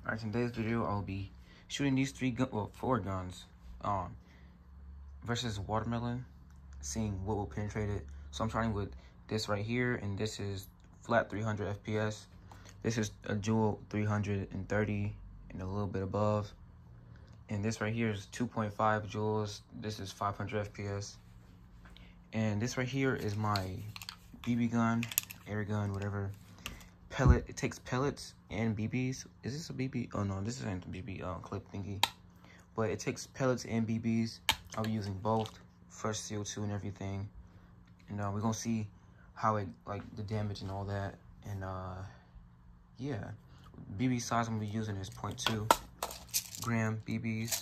Alright, in today's video, I'll be shooting these four guns versus watermelon, seeing what will penetrate it. So I'm starting with this right here, and this is flat 300 FPS. This is a dual 330 and a little bit above. And this right here is 2.5 joules. This is 500 FPS. And this right here is my BB gun, air gun, whatever. Pellet. It takes pellets and BBs. Is this a BB? Oh no, this isn't a BB clip thingy. But it takes pellets and BBs. I'll be using both, fresh CO2 and everything. And we're gonna see how it, like, the damage and all that. And yeah, BB size I'm gonna be using is 0.2 gram BBs.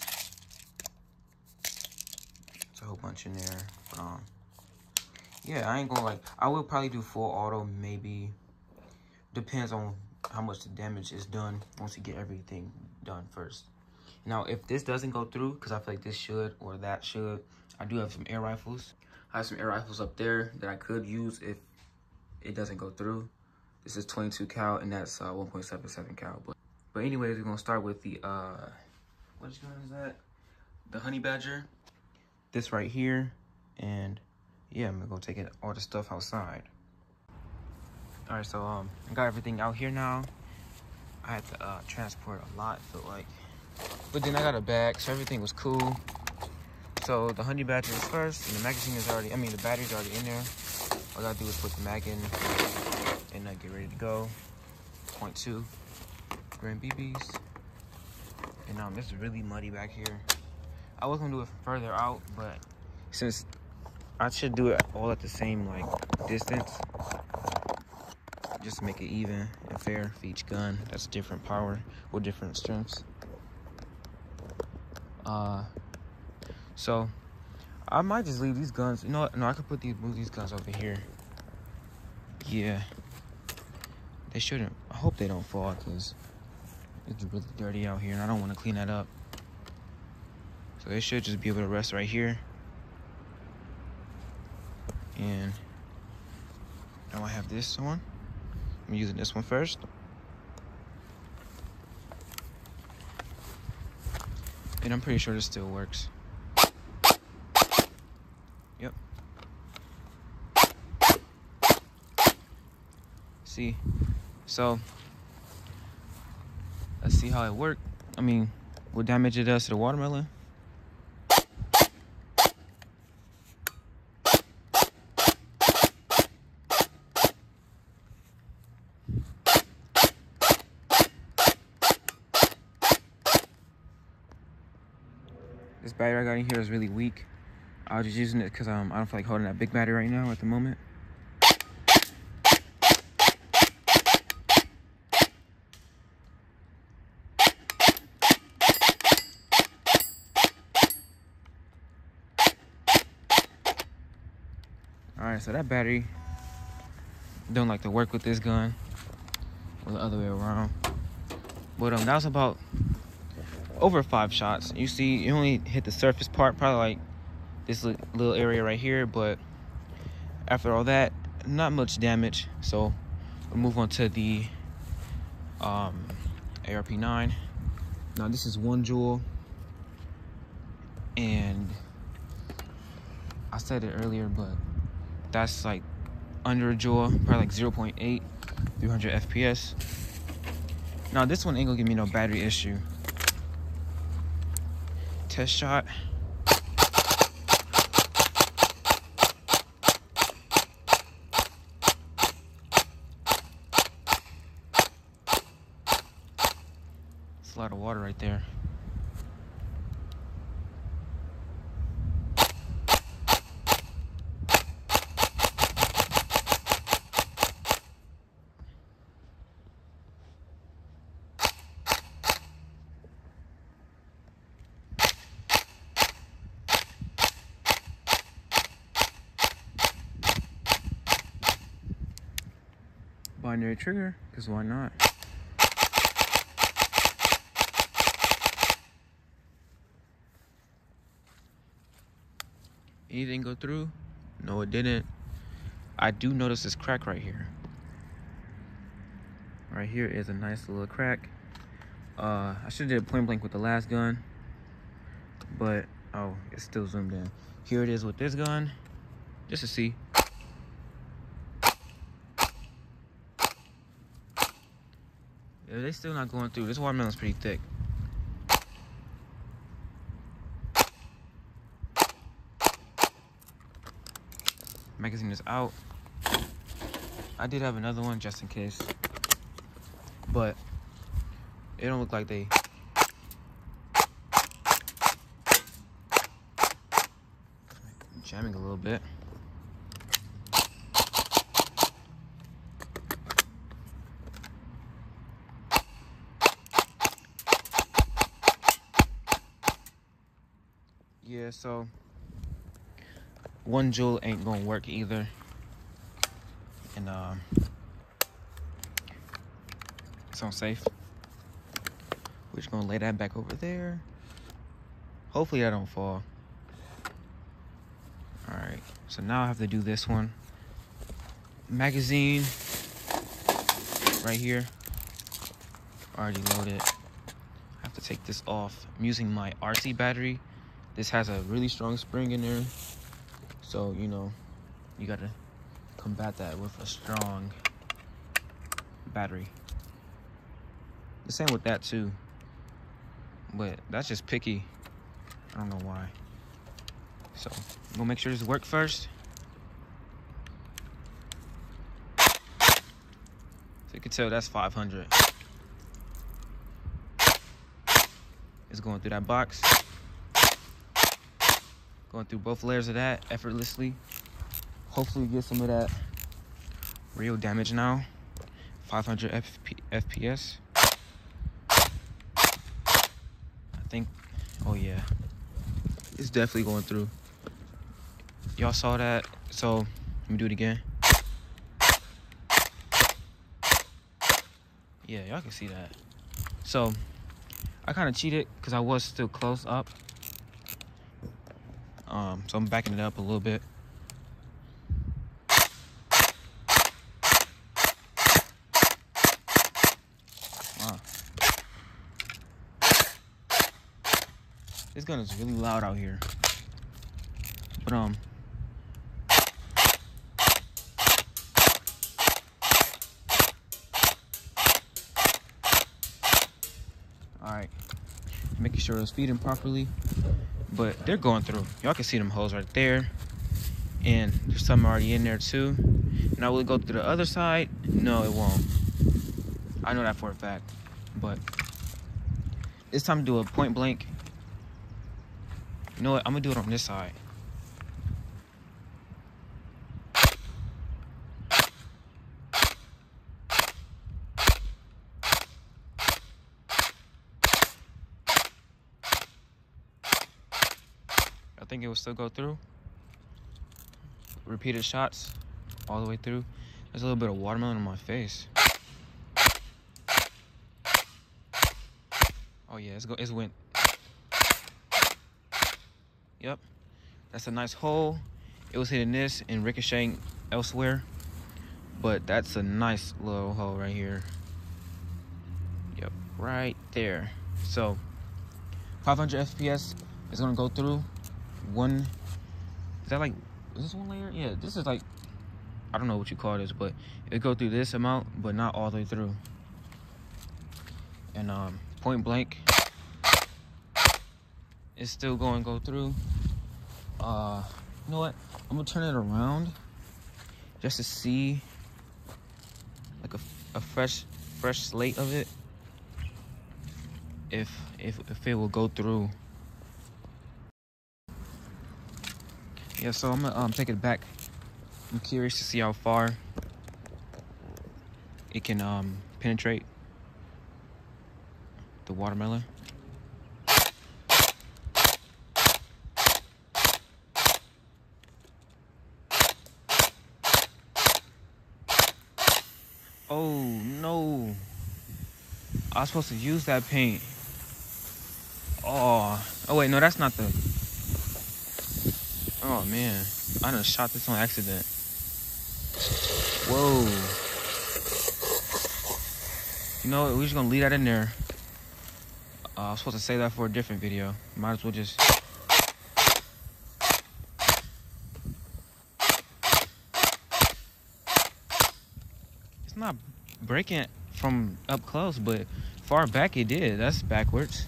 It's a whole bunch in there. But yeah, I ain't gonna, like, I will probably do full auto, maybe. Depends on how much the damage is done once you get everything done first. Now, if this doesn't go through, because I feel like this should or that should, I do have some air rifles. I have some air rifles up there that I could use if it doesn't go through. This is 22 cal, and that's 1.77 cal. But anyways, we're gonna start with the what gun is that? The honey badger. This right here, and yeah, I'm gonna go take all the stuff outside. All right, so I got everything out here now. I had to transport a lot, felt like, but then I got a bag, so everything was cool. So the honey badger is first, and the magazine is already, the battery's already in there. All I gotta do is put the mag in and get ready to go. 0.2 gram BBs. And this is really muddy back here. I was gonna do it further out, but since I should do it all at the same distance, just to make it even and fair for each gun. That's different power with different strengths. So I might just leave these guns. You know what? No, I could move these guns over here. Yeah, they shouldn't. I hope they don't fall, because it's really dirty out here and I don't want to clean that up. So they should just be able to rest right here. And now I have this one. I'm using this one first. And I'm pretty sure this still works. Yep. See? So, let's see how it worked. What damage it does to the watermelon. This battery I got in here is really weak. I was just using it because I don't feel like holding that big battery right now at the moment. Alright, so that battery don't like to work with this gun, or the other way around. But that was about over 5 shots. You see, you only hit the surface part, probably like this little area right here, but after all that, not much damage. So we'll move on to the ARP9. Now this is 1 joule, and I said it earlier, but that's like under a joule, probably like 0.8, 300 FPS. Now this one ain't gonna give me no battery issue. Test shot. It's a lot of water right there. Binary trigger, because why not? Anything go through? No, it didn't. I do notice this crack right here. Right here is a nice little crack. I should have did point blank with the last gun, but oh, it's still zoomed in. Here it is with this gun, just to see. Yeah, they still not going through. This watermelon's pretty thick. Magazine is out. I did have another one just in case, but it don't look like they. Jamming a little bit. Yeah, so 1 joule ain't gonna work either, and it's unsafe. We're just gonna lay that back over there. Hopefully that don't fall. All right, so now I have to do this one. Magazine right here, already loaded. I have to take this off. I'm using my RC battery. This has a really strong spring in there, so you know you gotta combat that with a strong battery. The same with that too, but that's just picky. I don't know why. So I'm gonna make sure this works first. So you can tell that's 500. It's going through that box. Going through both layers of that effortlessly. Hopefully get some of that real damage now. 500 FPS. I think, oh yeah. It's definitely going through. Y'all saw that, so let me do it again. Yeah, y'all can see that. So I kind of cheated because I was still close up. So I'm backing it up a little bit. Wow. This gun is really loud out here. But alright. Making sure it's feeding properly. But they're going through. Y'all can see them holes right there. And there's some already in there too. Now will it go through the other side? No, it won't. I know that for a fact. But it's time to do a point blank. You know what? I'm gonna do it on this side. I think it will still go through. Repeated shots all the way through. There's a little bit of watermelon on my face. Oh yeah, it's went. Yep, that's a nice hole. It was hitting this and ricocheting elsewhere, but that's a nice little hole right here. Yep, right there. So 500 FPS is gonna go through. One, is that like, is this one layer? Yeah, this is like, I don't know what you call this, but it go through this amount, but not all the way through. And point blank, it's still going to go through. You know what? I'm gonna turn it around just to see like a fresh slate of it. If it will go through. Yeah, so I'm gonna take it back. I'm curious to see how far it can penetrate the watermelon. Oh no, I was supposed to use that paint. Oh wait, no, that's not the. Oh man, I done shot this on accident. Whoa. You know what, we're just gonna leave that in there. I was supposed to say that for a different video. Might as well just... It's not breaking from up close, but far back it did. That's backwards.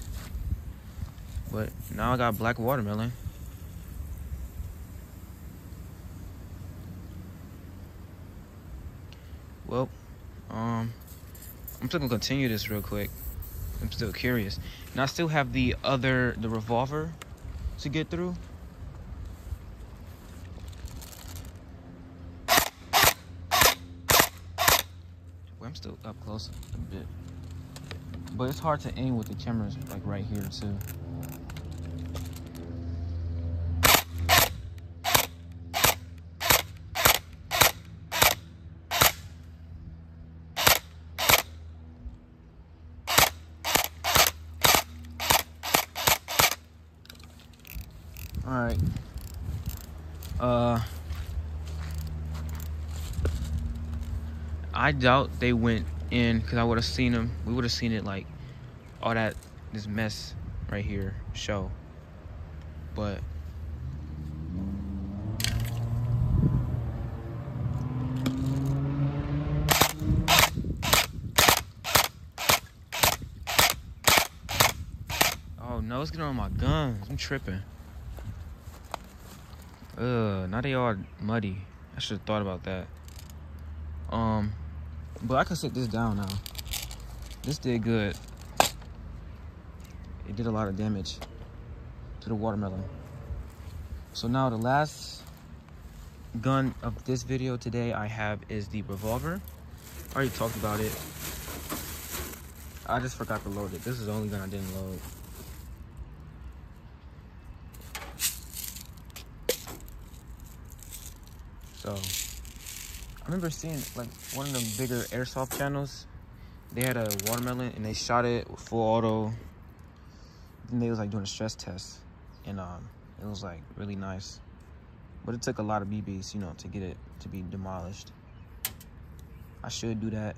But now I got black watermelon. Well, I'm still gonna continue this real quick. I'm still curious. And I still have the revolver to get through. Well, I'm still up close a bit. But it's hard to aim with the cameras like right here too. Alright. I doubt they went in because I would have seen them. We would have seen it like all this mess right here show. But oh no, it's getting on my guns. I'm tripping. Now they all muddy. I should have thought about that. But I can sit this down now. This did good. It did a lot of damage to the watermelon. So now the last gun of this video today I have is the revolver. I already talked about it. I just forgot to load it. This is the only gun I didn't load. So, I remember seeing like one of the bigger airsoft channels. They had a watermelon and they shot it with full auto. Then they was like doing a stress test, and it was like really nice. But it took a lot of BBs, you know, to get it to be demolished. I should do that.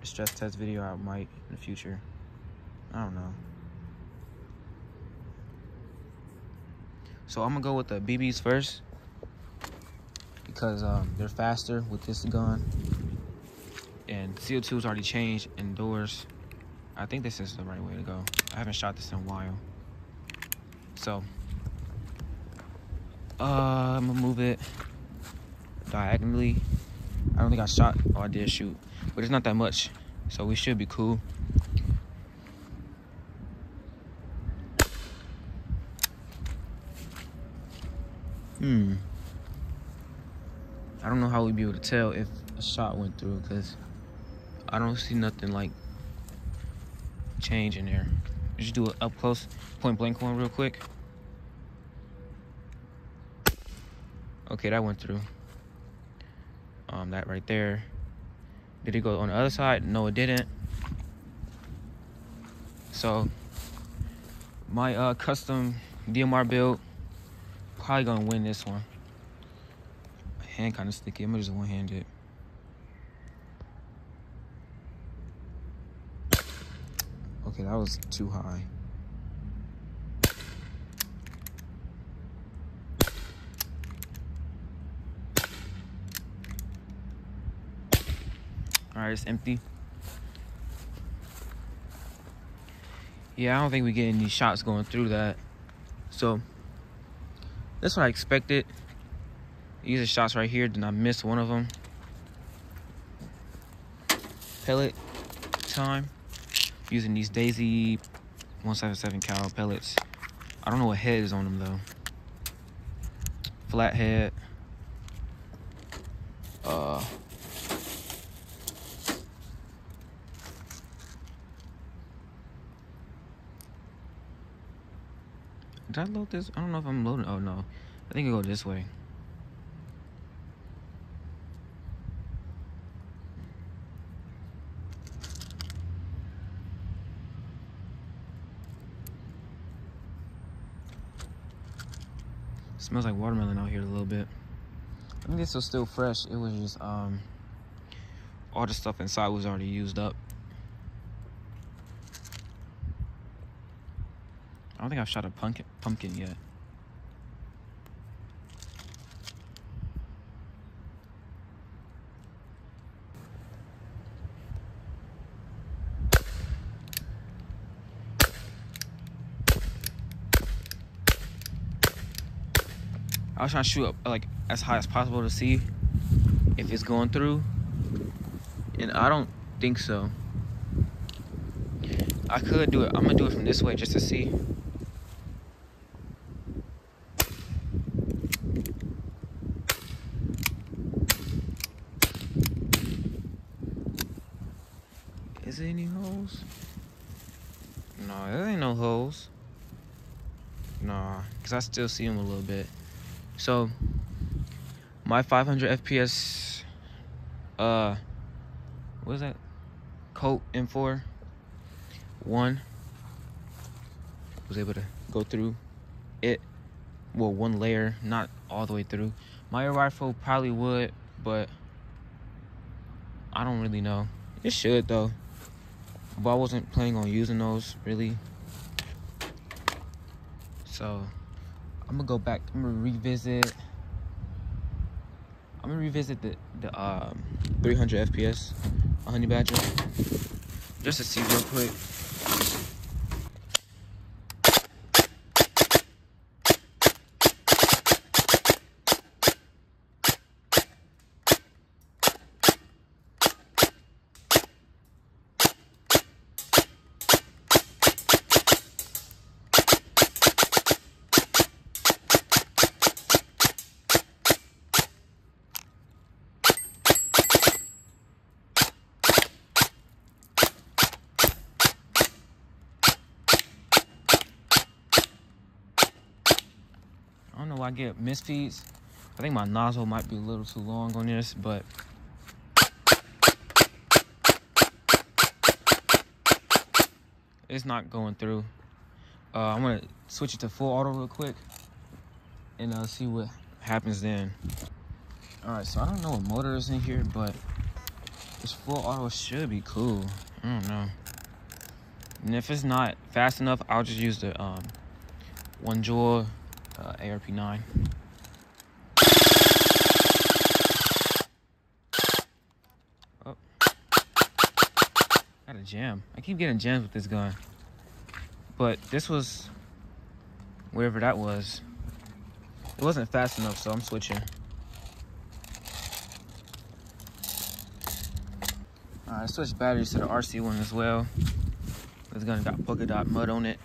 A stress test video I might in the future. I don't know. So I'm gonna go with the BBs first, because they're faster with this gun, and CO2 is already changed indoors. I think this is the right way to go. I haven't shot this in a while, so I'm gonna move it diagonally. I don't think I shot. Oh, I did shoot, but it's not that much, so we should be cool. I don't know how we'd be able to tell if a shot went through, because I don't see nothing like change in there. Just do an up close point blank one real quick. Okay, that went through. That right there. Did it go on the other side? No, it didn't. So my custom DMR build probably gonna win this one. Hand kind of sticky. I'm gonna just one-hand it. Okay, that was too high. Alright, it's empty. Yeah, I don't think we get any shots going through that. So that's what I expected. These are shots right here. Did I miss one of them? Pellet time. Using these Daisy 177 cal pellets. I don't know what head is on them though. Flat head. Did I load this? I don't know if I'm loading. Oh no, I think it go this way. Smells like watermelon out here a little bit. I think this was still fresh. It was just all the stuff inside was already used up. don't think I've shot a pumpkin yet. I was trying to shoot up like as high as possible to see if it's going through, and I don't think so. I could do it. I'm gonna do it from this way just to see. Is there any holes? No, there ain't no holes. Nah, because I still see them a little bit. So, my 500 FPS, what is that? Coat M4 1 was able to go through it. Well, one layer, not all the way through. My air rifle probably would, but I don't really know. It should though, but I wasn't planning on using those really. So I'm gonna go back. I'm gonna revisit the 300 FPS Honey Badger just to see real quick. I don't know why I get misfeeds. I think my nozzle might be a little too long on this, but it's not going through. I'm gonna switch it to full auto real quick and see what happens then. All right, so I don't know what motor is in here, but this full auto should be cool. I don't know. And if it's not fast enough, I'll just use the one jaw ARP9. Oh, got a jam. I keep getting jams with this gun, but this was wherever that was. It wasn't fast enough, so I'm switching. All right, I switched batteries to the RC one as well. This gun got polka dot mud on it.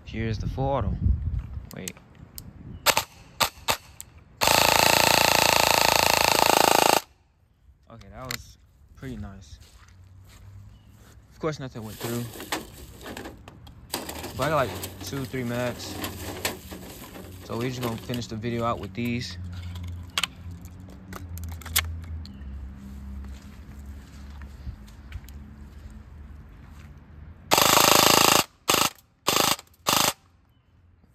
Here's the full auto. Wait. Okay, that was pretty nice. Of course, nothing went through. But I got like 2-3 mags. So we're just gonna finish the video out with these.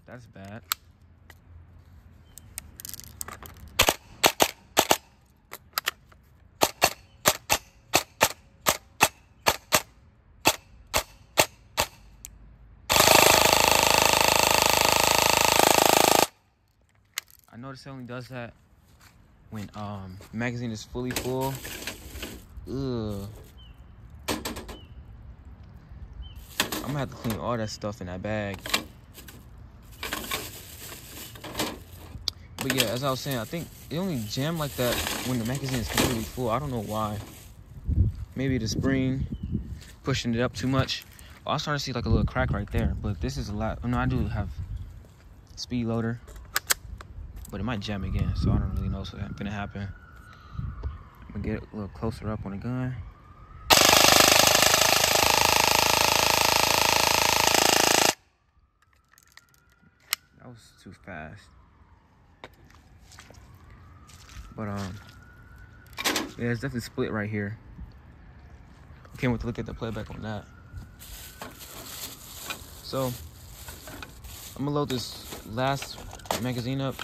That's bad. I noticed it only does that when magazine is fully full. Ugh. I'm gonna have to clean all that stuff in that bag. But yeah, as I was saying, I think it only jammed like that when the magazine is completely full. I don't know why. Maybe the spring pushing it up too much. Oh, I started to see like a little crack right there. But this is a lot. Oh, no, I do have speed loader, but it might jam again. So I don't really know what's gonna happen. I'm gonna get a little closer up on the gun. That was too fast. But yeah, it's definitely split right here. I can't wait to look at the playback on that. So I'm gonna load this last magazine up.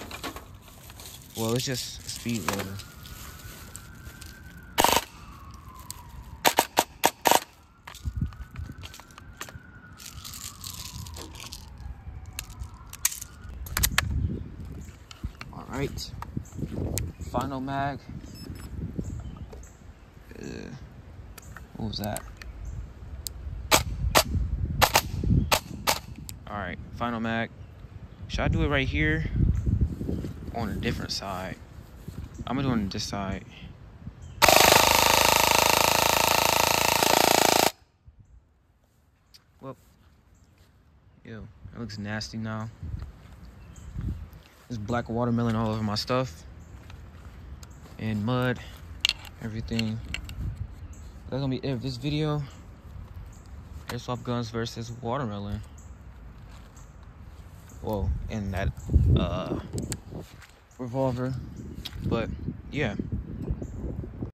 Well, it's just a speed loader. Alright. Final mag. What was that? Alright, final mag. Should I do it right here? On a different side? I'm gonna do it on this side. Well, ew, that looks nasty now. There's black watermelon all over my stuff. And mud, everything. That's gonna be it for this video. Airsoft guns versus watermelon. Whoa, and that revolver. But yeah.